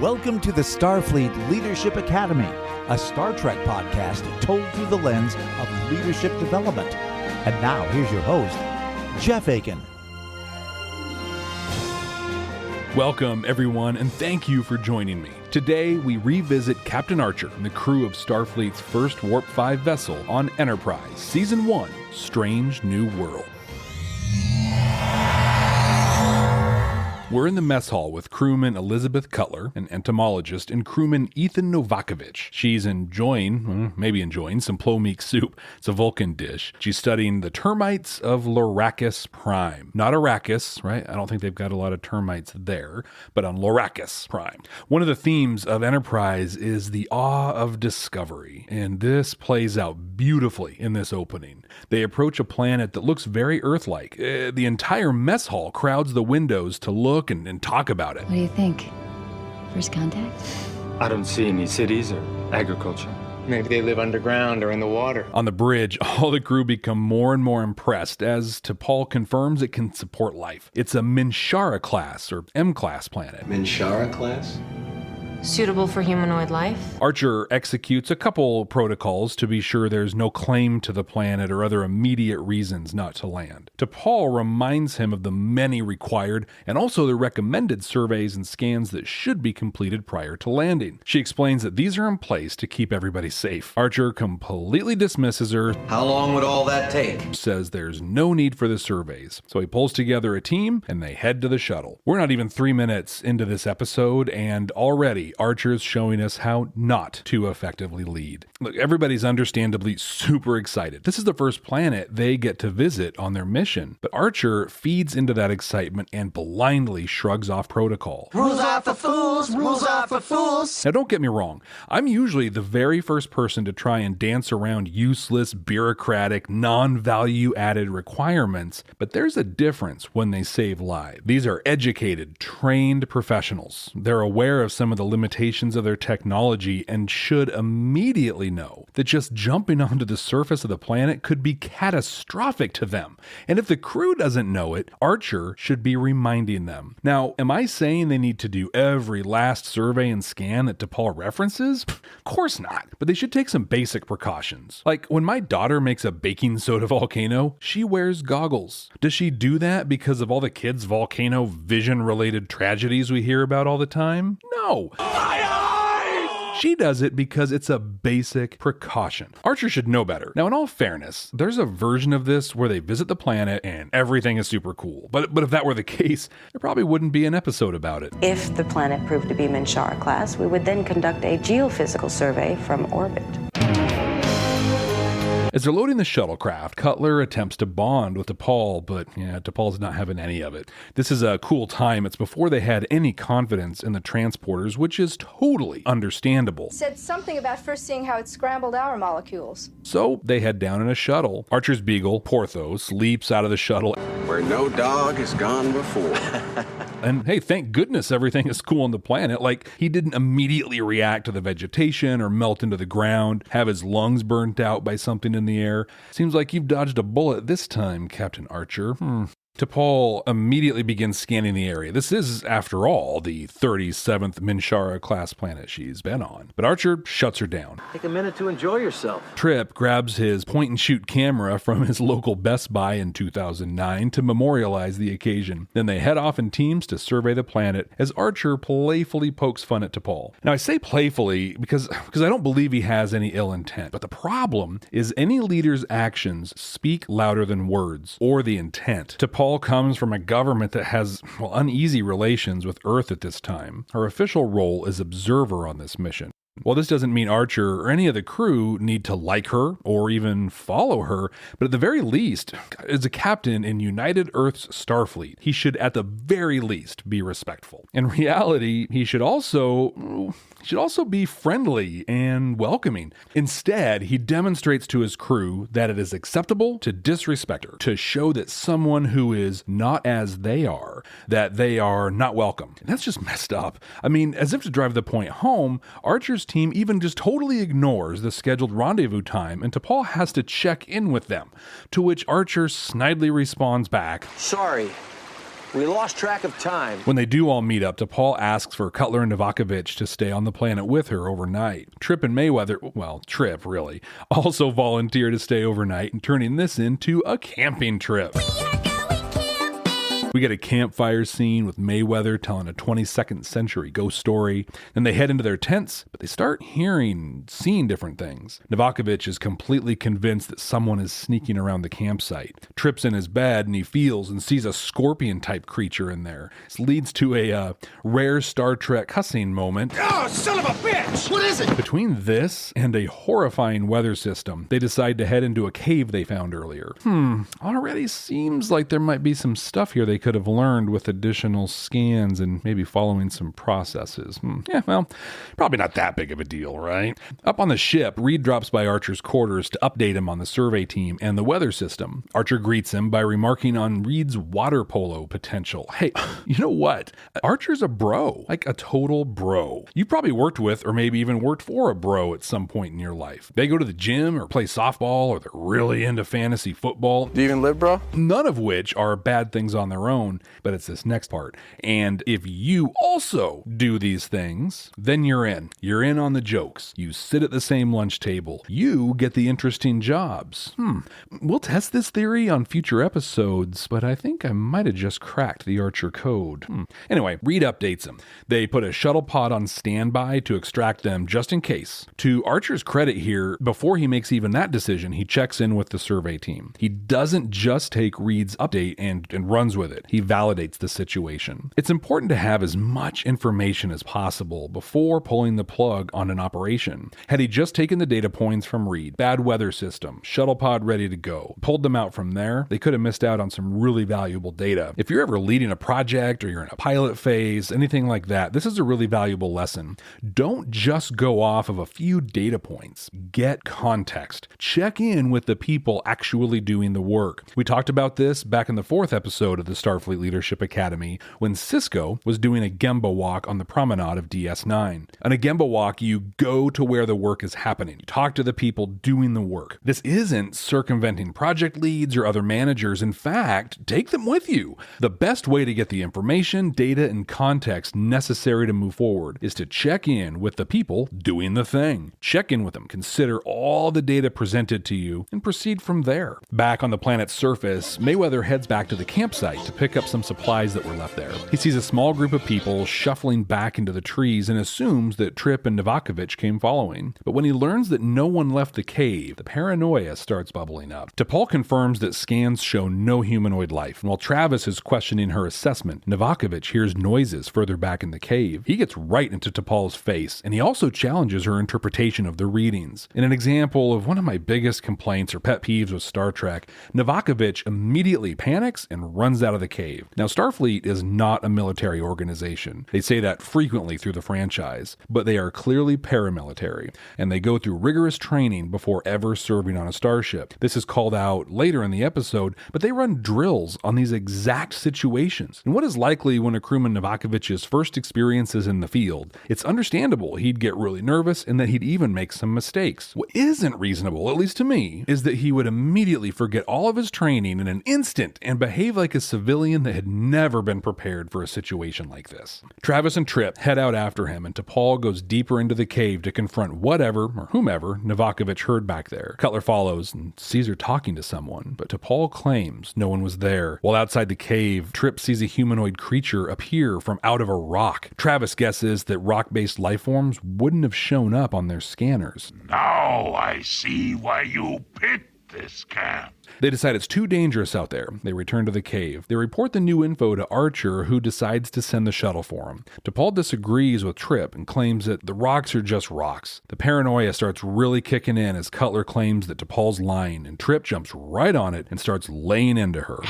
Welcome to the Starfleet Leadership Academy, a Star Trek podcast told through the lens of leadership development. And now, here's your host, Jeff Akin. Welcome, everyone, and thank you for joining me. Today, we revisit Captain Archer and the crew of Starfleet's first Warp 5 vessel on Enterprise, Season 1, Strange New World. We're in the mess hall with crewman Elizabeth Cutler, an entomologist, and crewman Ethan Novakovich. She's enjoying some plomeek soup. It's a Vulcan dish. She's studying the termites of Loracus Prime. Not Arrakis, right? I don't think they've got a lot of termites there, but on Loracus Prime. One of the themes of Enterprise is the awe of discovery, and this plays out beautifully in this opening. They approach a planet that looks very Earth-like. The entire mess hall crowds the windows to look and talk about it. What do you think? First contact? I don't see any cities or agriculture. Maybe they live underground or in the water. On the bridge, all the crew become more and more impressed as T'Pol confirms it can support life. It's a Minshara class or M-class planet. Minshara class? Suitable for humanoid life? Archer executes a couple protocols to be sure there's no claim to the planet or other immediate reasons not to land. T'Pol reminds him of the many required and also the recommended surveys and scans that should be completed prior to landing. She explains that these are in place to keep everybody safe. Archer completely dismisses her. How long would all that take? Says there's no need for the surveys. So he pulls together a team and they head to the shuttle. We're not even 3 minutes into this episode and already Archer's showing us how not to effectively lead. Look, everybody's understandably super excited. This is the first planet they get to visit on their mission, but Archer feeds into that excitement and blindly shrugs off protocol. Rules are for fools, rules are for fools. Now don't get me wrong, I'm usually the very first person to try and dance around useless, bureaucratic, non-value added requirements, but there's a difference when they save lives. These are educated, trained professionals. They're aware of some of the limitations of their technology and should immediately know that just jumping onto the surface of the planet could be catastrophic to them. And if the crew doesn't know it, Archer should be reminding them. Now, am I saying they need to do every last survey and scan that T'Pol references? Of course not, but they should take some basic precautions. Like when my daughter makes a baking soda volcano, she wears goggles. Does she do that because of all the kids' volcano vision-related tragedies we hear about all the time? No. She does it because it's a basic precaution. Archer should know better. Now, in all fairness, there's a version of this where they visit the planet and everything is super cool. But if that were the case, there probably wouldn't be an episode about it. If the planet proved to be Minshara class, we would then conduct a geophysical survey from orbit. As they're loading the shuttlecraft, Cutler attempts to bond with T'Pol, but T'Pol's not having any of it. This is a cool time. It's before they had any confidence in the transporters, which is totally understandable. Said something about first seeing how it scrambled our molecules. So they head down in a shuttle. Archer's beagle, Porthos, leaps out of the shuttle. Where no dog has gone before. And hey, thank goodness everything is cool on the planet. Like, he didn't immediately react to the vegetation or melt into the ground, have his lungs burnt out by something in the air. Seems like you've dodged a bullet this time, Captain Archer. T'Pol immediately begins scanning the area. This is, after all, the 37th Minshara class planet she's been on. But Archer shuts her down. Take a minute to enjoy yourself. Trip grabs his point-and-shoot camera from his local Best Buy in 2009 to memorialize the occasion. Then they head off in teams to survey the planet as Archer playfully pokes fun at T'Pol. Now, I say playfully because I don't believe he has any ill intent. But the problem is any leader's actions speak louder than words or the intent. T'Pol comes from a government that has uneasy relations with Earth at this time. Her official role is observer on this mission. Well, this doesn't mean Archer or any of the crew need to like her or even follow her, but at the very least, as a captain in United Earth's Starfleet, he should at the very least be respectful. In reality, he should also be friendly and welcoming. Instead, he demonstrates to his crew that it is acceptable to disrespect her, to show that someone who is not as they are, that they are not welcome. And that's just messed up. I mean, as if to drive the point home, Archer's team even just totally ignores the scheduled rendezvous time, and T'Pol has to check in with them, to which Archer snidely responds back, Sorry, We lost track of time. When they do all meet up, T'Pol asks for Cutler and Novakovich to stay on the planet with her overnight. Trip and Mayweather, well, Trip really, also volunteer to stay overnight, turning this into a camping trip. We get a campfire scene with Mayweather telling a 22nd century ghost story. Then they head into their tents, but they start seeing different things. Novakovich is completely convinced that someone is sneaking around the campsite. Trip's in his bed and he feels and sees a scorpion-type creature in there. This leads to a rare Star Trek cussing moment. Oh, son of a bitch! What is it? Between this and a horrifying weather system, they decide to head into a cave they found earlier. Already seems like there might be some stuff here they could have learned with additional scans and maybe following some processes. Yeah, well, probably not that big of a deal, right? Up on the ship, Reed drops by Archer's quarters to update him on the survey team and the weather system. Archer greets him by remarking on Reed's water polo potential. Hey, you know what? Archer's a bro, like a total bro. You've probably worked with or maybe even worked for a bro at some point in your life. They go to the gym or play softball or they're really into fantasy football. Do you even live, bro? None of which are bad things on their own, but it's this next part. And if you also do these things, then you're in. You're in on the jokes. You sit at the same lunch table. You get the interesting jobs. We'll test this theory on future episodes, but I think I might have just cracked the Archer code. Anyway, Reed updates him. They put a shuttle pod on standby to extract them just in case. To Archer's credit here, before he makes even that decision, he checks in with the survey team. He doesn't just take Reed's update and runs with it. He validates the situation. It's important to have as much information as possible before pulling the plug on an operation. Had he just taken the data points from Reed, bad weather system, shuttle pod ready to go, pulled them out from there, they could have missed out on some really valuable data. If you're ever leading a project or you're in a pilot phase, anything like that, this is a really valuable lesson. Don't just go off of a few data points. Get context. Check in with the people actually doing the work. We talked about this back in the 4th episode of the Starfleet Leadership Academy when Sisko was doing a Gemba walk on the promenade of DS9. On a Gemba walk, you go to where the work is happening. You talk to the people doing the work. This isn't circumventing project leads or other managers. In fact, take them with you. The best way to get the information, data, and context necessary to move forward is to check in with the people doing the thing. Check in with them, consider all the data presented to you, and proceed from there. Back on the planet's surface, Mayweather heads back to the campsite to pick up some supplies that were left there. He sees a small group of people shuffling back into the trees and assumes that Trip and Novakovich came following. But when he learns that no one left the cave, the paranoia starts bubbling up. T'Pol confirms that scans show no humanoid life, and while Travis is questioning her assessment, Novakovich hears noises further back in the cave. He gets right into T'Pol's face, and he also challenges her interpretation of the readings. In an example of one of my biggest complaints or pet peeves with Star Trek, Novakovich immediately panics and runs out of the cave. Now, Starfleet is not a military organization. They say that frequently through the franchise, but they are clearly paramilitary, and they go through rigorous training before ever serving on a starship. This is called out later in the episode, but they run drills on these exact situations. And what is likely when a crewman Novakovich's first experiences in the field, it's understandable he'd get really nervous and that he'd even make some mistakes. What isn't reasonable, at least to me, is that he would immediately forget all of his training in an instant and behave like a civilian that had never been prepared for a situation like this. Travis and Trip head out after him, and T'Pol goes deeper into the cave to confront whatever or whomever Novakovich heard back there. Cutler follows and sees her talking to someone, but T'Pol claims no one was there. While outside the cave, Trip sees a humanoid creature appear from out of a rock. Travis guesses that rock-based life forms wouldn't have shown up on their scanners. Now I see why you picked this camp. They decide it's too dangerous out there. They return to the cave. They report the new info to Archer, who decides to send the shuttle for him. T'Pol disagrees with Trip and claims that the rocks are just rocks. The paranoia starts really kicking in as Cutler claims that T'Pol's lying, and Trip jumps right on it and starts laying into her.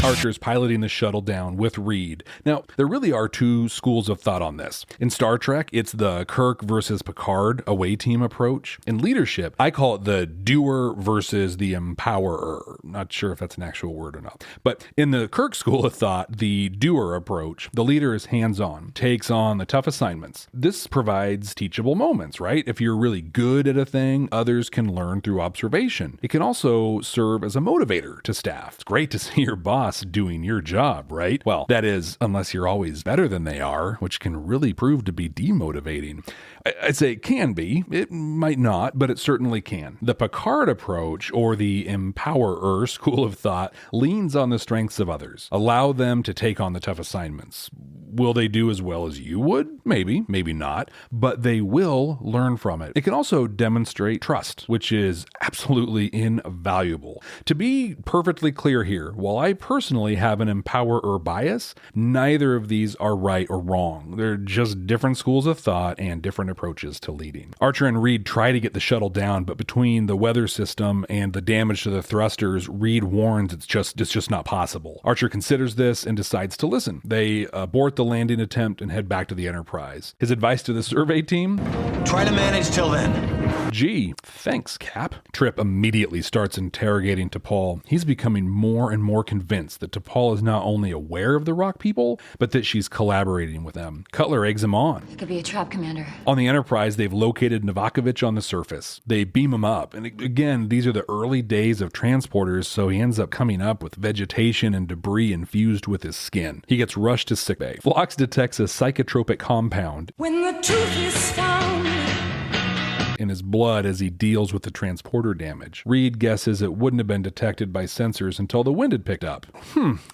Archer's piloting the shuttle down with Reed. Now, there really are two schools of thought on this. In Star Trek, it's the Kirk versus Picard away team approach. In leadership, I call it the doer versus the empowerer. Not sure if that's an actual word or not. But in the Kirk school of thought, the doer approach, the leader is hands-on, takes on the tough assignments. This provides teachable moments, right? If you're really good at a thing, others can learn through observation. It can also serve as a motivator to staff. It's great to see your boss doing your job, right? Well, that is, unless you're always better than they are, which can really prove to be demotivating. I'd say it can be. It might not, but it certainly can. The Picard approach, or the empowerer school of thought, leans on the strengths of others. Allow them to take on the tough assignments. Will they do as well as you would? Maybe, maybe not, but they will learn from it. It can also demonstrate trust, which is absolutely invaluable. To be perfectly clear here, while I personally have an empowerer bias, neither of these are right or wrong. They're just different schools of thought and different approaches to leading. Archer and Reed try to get the shuttle down, but between the weather system and the damage to the thrusters, Reed warns it's just not possible. Archer considers this and decides to listen. They abort the landing attempt and head back to the Enterprise. His advice to the survey team? Try to manage till then. Gee, thanks, Cap. Trip immediately starts interrogating T'Pol. He's becoming more and more convinced that T'Pol is not only aware of the Rock people, but that she's collaborating with them. Cutler eggs him on. It could be a trap, Commander. On the Enterprise, they've located Novakovich on the surface. They beam him up. And again, these are the early days of transporters, so he ends up coming up with vegetation and debris infused with his skin. He gets rushed to sickbay. Phlox detects a psychotropic compound when the truth is found in his blood as he deals with the transporter damage. Reed guesses it wouldn't have been detected by sensors until the wind had picked up.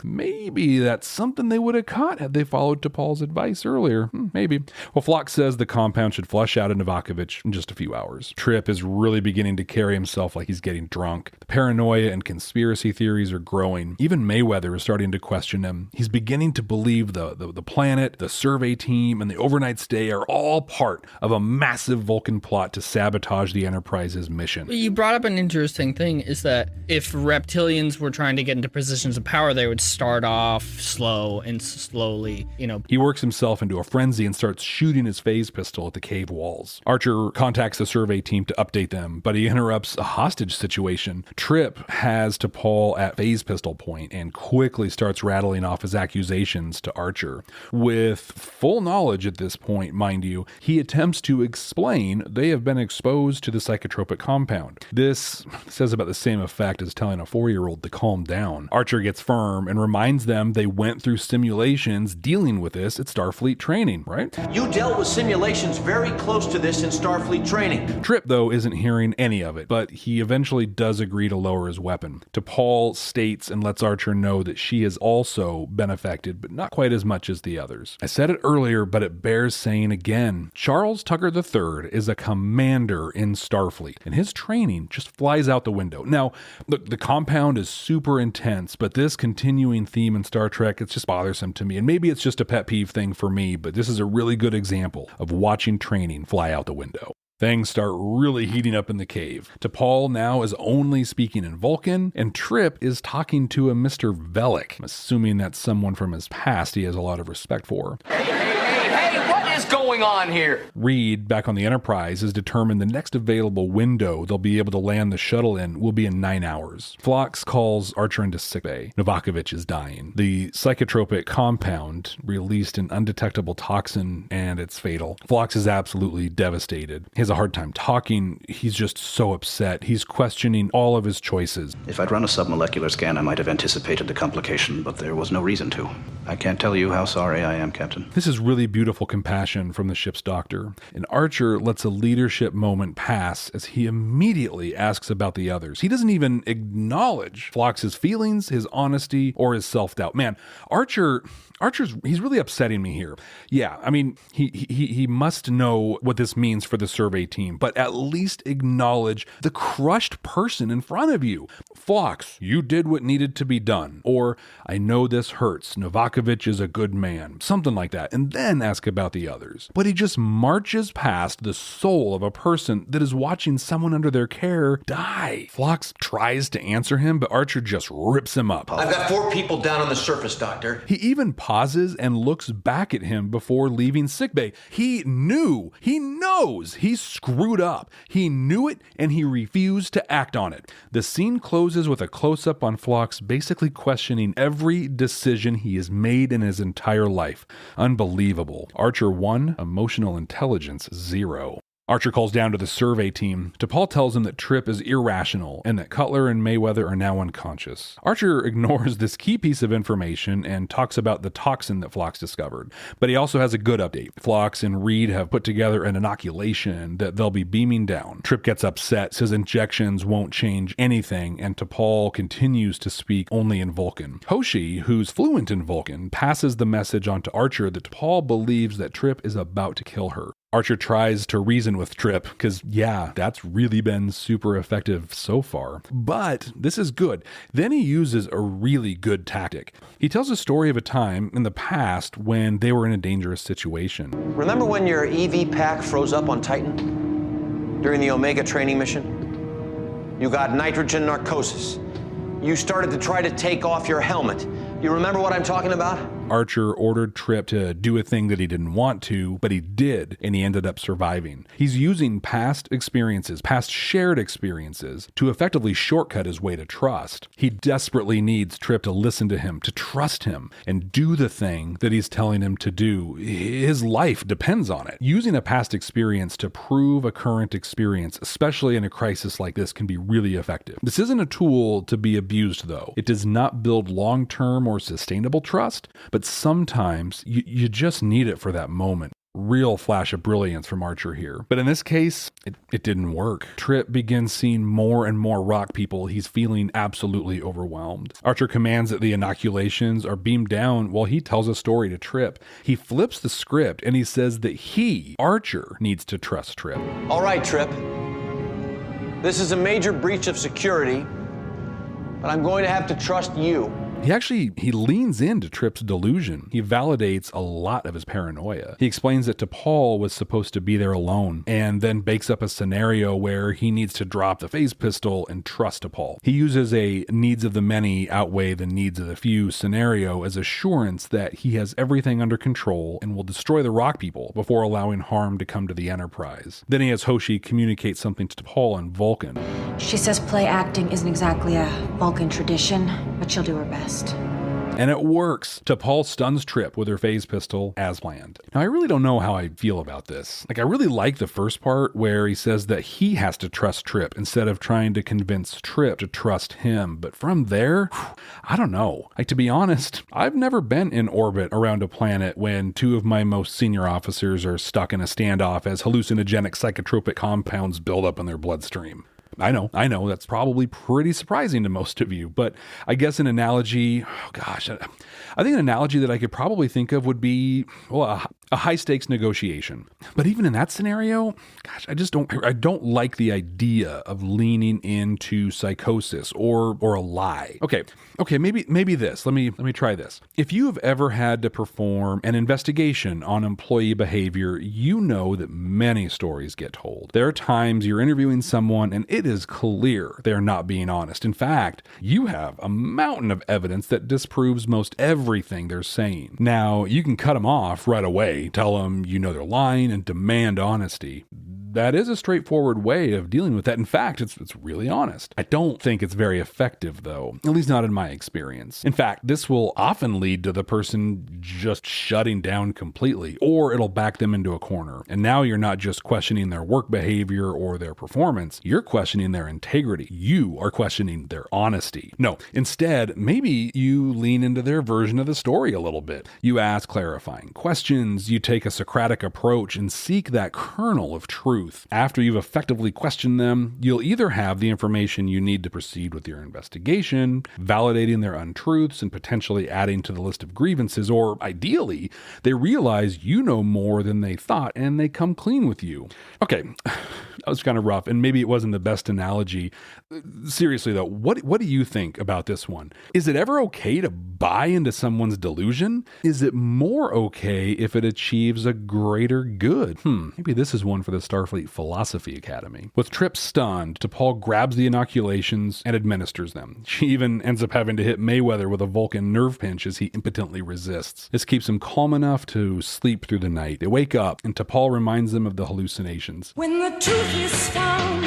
Maybe that's something they would have caught had they followed T'Pol's advice earlier. Maybe. Well, Phlox says the compound should flush out of Novakovich in just a few hours. Trip is really beginning to carry himself like he's getting drunk. The paranoia and conspiracy theories are growing. Even Mayweather is starting to question him. He's beginning to believe the planet, the survey team, and the overnight stay are all part of a massive Vulcan plot to sabotage the Enterprise's mission. You brought up an interesting thing, is that if reptilians were trying to get into positions of power, they would start off slow and slowly, He works himself into a frenzy and starts shooting his phase pistol at the cave walls. Archer contacts the survey team to update them, but he interrupts a hostage situation. Trip has T'Pol at phase pistol point and quickly starts rattling off his accusations to Archer. With full knowledge at this point, mind you, he attempts to explain they have been exposed to the psychotropic compound. This says about the same effect as telling a 4-year-old to calm down. Archer gets firm and reminds them they went through simulations dealing with this at Starfleet training, right? You dealt with simulations very close to this in Starfleet training. Trip, though, isn't hearing any of it, but he eventually does agree to lower his weapon. T'Pol states and lets Archer know that she has also been affected, but not quite as much as the others. I said it earlier, but it bears saying again. Charles Tucker III is a commander in Starfleet, and his training just flies out the window. Now, look, the compound is super intense, but this continuing theme in Star Trek, it's just bothersome to me. And maybe it's just a pet peeve thing for me, but this is a really good example of watching training fly out the window. Things start really heating up in the cave. T'Pol now is only speaking in Vulcan, and Trip is talking to a Mr. Velik, assuming that's someone from his past he has a lot of respect for. What is going on here? Reed, back on the Enterprise, has determined the next available window they'll be able to land the shuttle in will be in 9 hours. Phlox calls Archer into sickbay. Novakovich is dying. The psychotropic compound released an undetectable toxin, and it's fatal. Phlox is absolutely devastated. He has a hard time talking. He's just so upset. He's questioning all of his choices. If I'd run a submolecular scan, I might have anticipated the complication, but there was no reason to. I can't tell you how sorry I am, Captain. This is really beautiful compassion from the ship's doctor. And Archer lets a leadership moment pass as he immediately asks about the others. He doesn't even acknowledge Phlox's feelings, his honesty, or his self-doubt. Man, he's really upsetting me here. Yeah, I mean, he must know what this means for the survey team, but at least acknowledge the crushed person in front of you. Phlox, you did what needed to be done. Or, I know this hurts. Novakovich is a good man. Something like that. And then ask about the others. others. But he just marches past the soul of a person that is watching someone under their care die. Phlox tries to answer him, but Archer just rips him up. I've got 4 people down on the surface, Doctor. He even pauses and looks back at him before leaving sickbay. He knows he screwed up. He knew it and he refused to act on it. The scene closes with a close-up on Phlox basically questioning every decision he has made in his entire life. Unbelievable. Archer 1, emotional intelligence 0. Archer calls down to the survey team. T'Pol tells him that Trip is irrational and that Cutler and Mayweather are now unconscious. Archer ignores this key piece of information and talks about the toxin that Phlox discovered. But he also has a good update. Phlox and Reed have put together an inoculation that they'll be beaming down. Trip gets upset, says injections won't change anything, and T'Pol continues to speak only in Vulcan. Hoshi, who's fluent in Vulcan, passes the message on to Archer that T'Pol believes that Trip is about to kill her. Archer tries to reason with Trip, because yeah, that's really been super effective so far. But this is good. Then he uses a really good tactic. He tells a story of a time in the past when they were in a dangerous situation. Remember when your EV pack froze up on Titan? During the Omega training mission? You got nitrogen narcosis. You started to try to take off your helmet. You remember what I'm talking about? Archer ordered Trip to do a thing that he didn't want to, but he did, and he ended up surviving. He's using past experiences, past shared experiences, to effectively shortcut his way to trust. He desperately needs Trip to listen to him, to trust him, and do the thing that he's telling him to do. His life depends on it. Using a past experience to prove a current experience, especially in a crisis like this, can be really effective. This isn't a tool to be abused, though. It does not build long-term or sustainable trust, but sometimes you just need it for that moment. Real flash of brilliance from Archer here. But in this case, it didn't work. Trip begins seeing more and more rock people. He's feeling absolutely overwhelmed. Archer commands that the inoculations are beamed down while he tells a story to Trip. He flips the script and he says that he, Archer, needs to trust Trip. All right, Trip. This is a major breach of security, but I'm going to have to trust you. He leans into Trip's delusion. He validates a lot of his paranoia. He explains that T'Pol was supposed to be there alone, and then bakes up a scenario where he needs to drop the phase pistol and trust T'Pol. He uses a needs of the many outweigh the needs of the few scenario as assurance that he has everything under control and will destroy the rock people before allowing harm to come to the Enterprise. Then he has Hoshi communicate something to T'Pol in Vulcan. She says play acting isn't exactly a Vulcan tradition, but she'll do her best. And it works. T'Pol stuns Trip with her phase pistol as planned. Now, I really don't know how I feel about this. I really like the first part where he says that he has to trust Trip instead of trying to convince Trip to trust him. But from there, I don't know. To be honest, I've never been in orbit around a planet when 2 of my most senior officers are stuck in a standoff as hallucinogenic psychotropic compounds build up in their bloodstream. I know, that's probably pretty surprising to most of you, but I guess an analogy, I think an analogy that I could probably think of would be, a high-stakes negotiation. But even in that scenario, I don't like the idea of leaning into psychosis or a lie. Okay, maybe this. Let me try this. If you have ever had to perform an investigation on employee behavior, you know that many stories get told. There are times you're interviewing someone and it is clear they're not being honest. In fact, you have a mountain of evidence that disproves most everything they're saying. Now, you can cut them off right away, tell them you know they're lying, and demand honesty. That is a straightforward way of dealing with that. In fact, it's really honest. I don't think it's very effective, though, at least not in my experience. In fact, this will often lead to the person just shutting down completely, or it'll back them into a corner. And now you're not just questioning their work behavior or their performance, you're questioning their integrity. You are questioning their honesty. No, instead, maybe you lean into their version of the story a little bit. You ask clarifying questions, you take a Socratic approach and seek that kernel of truth. After you've effectively questioned them, you'll either have the information you need to proceed with your investigation, validating their untruths and potentially adding to the list of grievances, or ideally, they realize you know more than they thought and they come clean with you. Okay, That was kind of rough, and maybe it wasn't the best analogy. Seriously though, what do you think about this one? Is it ever okay to buy into someone's delusion? Is it more okay if it achieves a greater good? Maybe this is one for the Starfleet Philosophy Academy. With Trip stunned, T'Pol grabs the inoculations and administers them. She even ends up having to hit Mayweather with a Vulcan nerve pinch as he impotently resists. This keeps him calm enough to sleep through the night. They wake up, and T'Pol reminds them of the hallucinations. When the truth is found.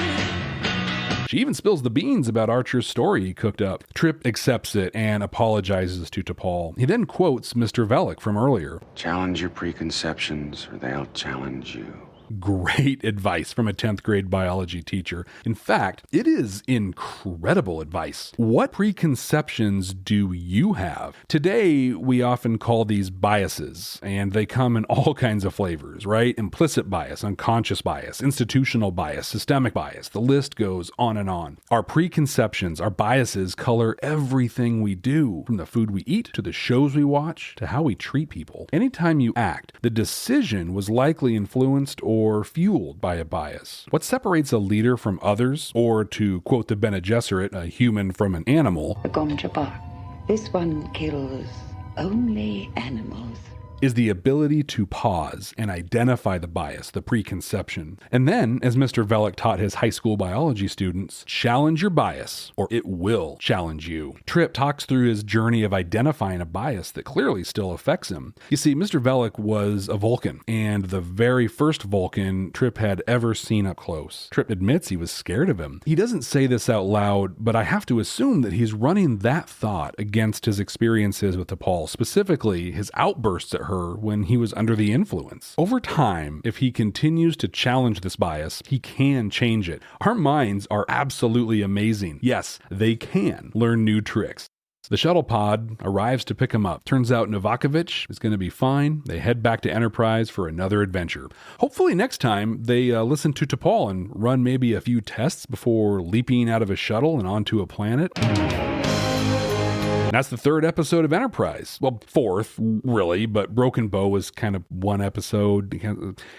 She even spills the beans about Archer's story he cooked up. Trip accepts it and apologizes to T'Pol. He then quotes Mr. Velik from earlier. Challenge your preconceptions or they'll challenge you. Great advice from a 10th grade biology teacher. In fact, it is incredible advice. What preconceptions do you have? Today, we often call these biases, and they come in all kinds of flavors, right? Implicit bias, unconscious bias, institutional bias, systemic bias. The list goes on and on. Our preconceptions, our biases color everything we do, from the food we eat, to the shows we watch, to how we treat people. Anytime you act, the decision was likely influenced or fueled by a bias. What separates a leader from others, or to quote the Bene Gesserit, a human from an animal, this one kills only animals, is the ability to pause and identify the bias, the preconception. And then, as Mr. Velik taught his high school biology students, challenge your bias, or it will challenge you. Trip talks through his journey of identifying a bias that clearly still affects him. You see, Mr. Velik was a Vulcan, and the very first Vulcan Trip had ever seen up close. Trip admits he was scared of him. He doesn't say this out loud, but I have to assume that he's running that thought against his experiences with T'Pol, specifically his outbursts at her when he was under the influence. Over time, if he continues to challenge this bias, he can change it. Our minds are absolutely amazing. Yes, they can learn new tricks. The shuttle pod arrives to pick him up. Turns out Novakovich is going to be fine. They head back to Enterprise for another adventure. Hopefully next time they listen to T'Pol and run maybe a few tests before leaping out of a shuttle and onto a planet. And that's the third episode of Enterprise. Well, fourth, really, but Broken Bow was kind of one episode.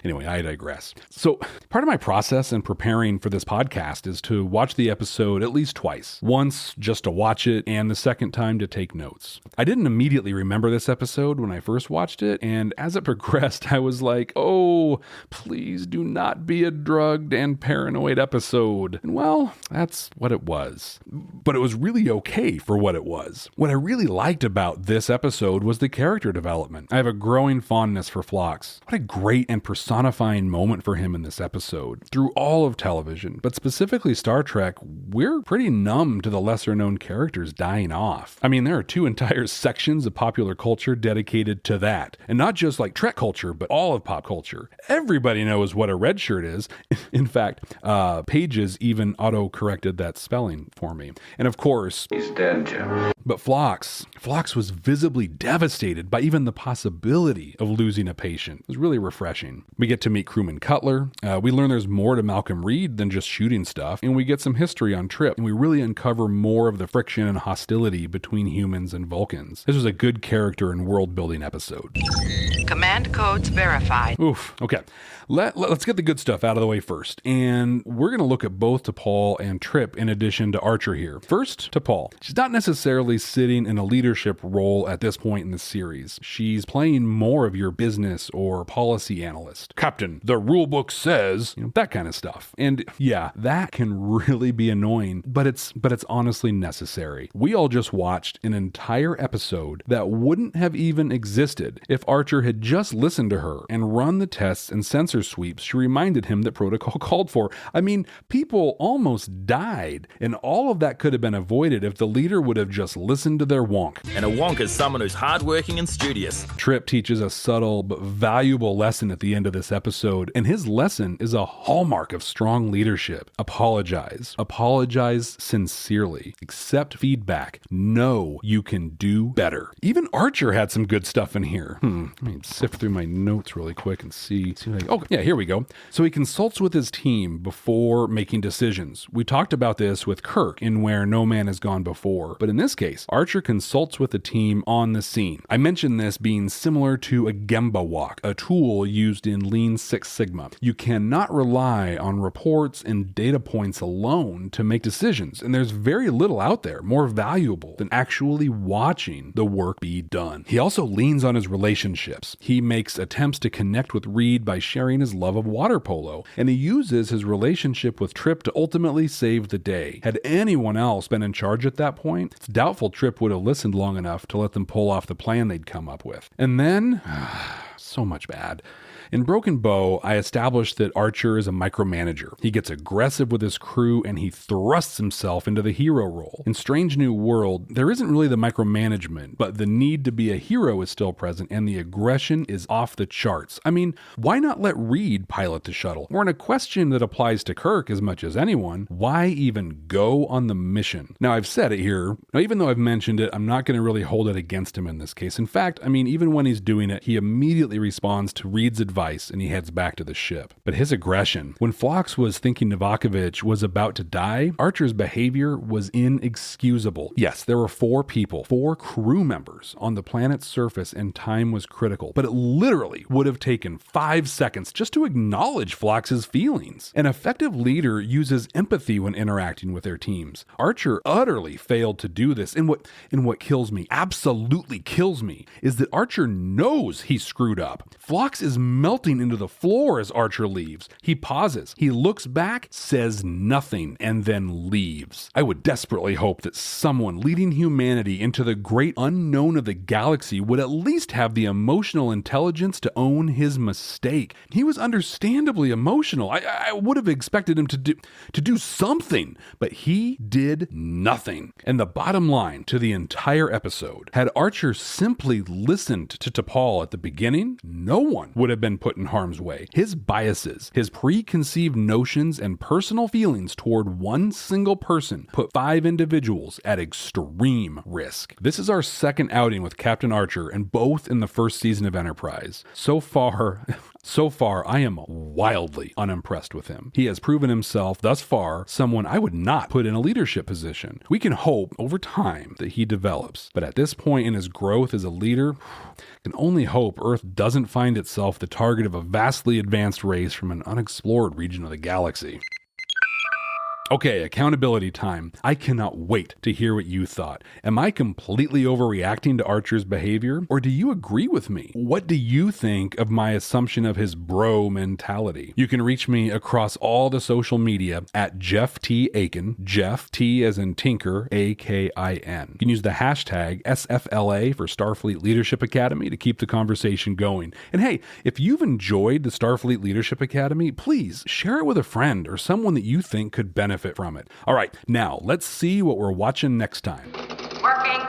Anyway, I digress. So part of my process in preparing for this podcast is to watch the episode at least twice. Once just to watch it, and the second time to take notes. I didn't immediately remember this episode when I first watched it, and as it progressed, I was like, oh, please do not be a drugged and paranoid episode. And well, that's what it was. But it was really okay for what it was. What I really liked about this episode was the character development. I have a growing fondness for Phlox. What a great and personifying moment for him in this episode. Through all of television, but specifically Star Trek, we're pretty numb to the lesser known characters dying off. I mean, there are two entire sections of popular culture dedicated to that. And not just like Trek culture, but all of pop culture. Everybody knows what a red shirt is. In fact, Pages even auto-corrected that spelling for me. And of course, he's dead, Jim. But Phlox was visibly devastated by even the possibility of losing a patient. It was really refreshing. We get to meet crewman Cutler. We learn there's more to Malcolm Reed than just shooting stuff. And we get some history on Trip. And we really uncover more of the friction and hostility between humans and Vulcans. This was a good character and world building episode. Command codes verified. Oof. Okay. Let's get the good stuff out of the way first. And we're going to look at both T'Pol and Trip in addition to Archer here. First, T'Pol. She's not necessarily sitting in a leadership role at this point in the series. She's playing more of your business or policy analyst. Captain, the rulebook says, that kind of stuff. And yeah, that can really be annoying, but it's honestly necessary. We all just watched an entire episode that wouldn't have even existed if Archer had just listened to her and run the tests and sensor sweeps she reminded him that protocol called for. I mean, people almost died, and all of that could have been avoided if the leader would have just listened to their wonk. And a wonk is someone who's hardworking and studious. Trip teaches a subtle but valuable lesson at the end of this episode, and his lesson is a hallmark of strong leadership. Apologize. Apologize sincerely. Accept feedback. Know you can do better. Even Archer had some good stuff in here. Let me sift through my notes really quick and see. Oh, yeah, here we go. So he consults with his team before making decisions. We talked about this with Kirk in Where No Man Has Gone Before. But in this case, Archer consults with the team on the scene. I mentioned this being similar to a Gemba walk, a tool used in Lean Six Sigma. You cannot rely on reports and data points alone to make decisions, and there's very little out there more valuable than actually watching the work be done. He also leans on his relationships. He makes attempts to connect with Reed by sharing his love of water polo, and he uses his relationship with Trip to ultimately save the day. Had anyone else been in charge at that point, it's doubtful Trip would have listened long enough to let them pull off the plan they'd come up with. And then, so much bad. In Broken Bow, I established that Archer is a micromanager. He gets aggressive with his crew and he thrusts himself into the hero role. In Strange New World, there isn't really the micromanagement, but the need to be a hero is still present and the aggression is off the charts. I mean, why not let Reed pilot the shuttle? Or in a question that applies to Kirk as much as anyone, why even go on the mission? Now, I've said it here. Now, even though I've mentioned it, I'm not going to really hold it against him in this case. In fact, I mean, even when he's doing it, he immediately responds to Reed's advice and he heads back to the ship. But his aggression, when Phlox was thinking Novakovich was about to die, Archer's behavior was inexcusable. Yes, there were 4 people, 4 crew members on the planet's surface and time was critical, but it literally would have taken 5 seconds just to acknowledge Phlox's feelings. An effective leader uses empathy when interacting with their teams. Archer utterly failed to do this, and what kills me, absolutely kills me, is that Archer knows he screwed up. Phlox is melting into the floor as Archer leaves. He pauses, he looks back, says nothing, and then leaves. I would desperately hope that someone leading humanity into the great unknown of the galaxy would at least have the emotional intelligence to own his mistake. He was understandably emotional. I would have expected him to do something, but he did nothing. And the bottom line to the entire episode, had Archer simply listened to T'Pol at the beginning, no one would have been put in harm's way. His biases, his preconceived notions and personal feelings toward one single person put 5 individuals at extreme risk. This is our second outing with Captain Archer, and both in the first season of Enterprise. So far, I am wildly unimpressed with him. He has proven himself thus far someone I would not put in a leadership position. We can hope over time that he develops, but at this point in his growth as a leader, can only hope Earth doesn't find itself the target of a vastly advanced race from an unexplored region of the galaxy. Okay, accountability time. I cannot wait to hear what you thought. Am I completely overreacting to Archer's behavior? Or do you agree with me? What do you think of my assumption of his bro mentality? You can reach me across all the social media at Jeff T. Akin, Jeff T as in Tinker, A-K-I-N. You can use the hashtag SFLA for Starfleet Leadership Academy to keep the conversation going. And hey, if you've enjoyed the Starfleet Leadership Academy, please share it with a friend or someone that you think could benefit from it. All right, now let's see what we're watching next time. Working.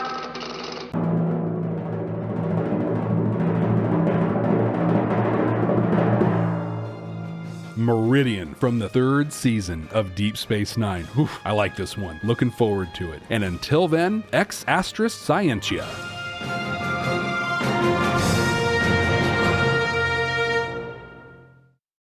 Meridian from the 3rd season of Deep Space Nine. Whew, I like this one. Looking forward to it. And until then, ex asterisk scientia.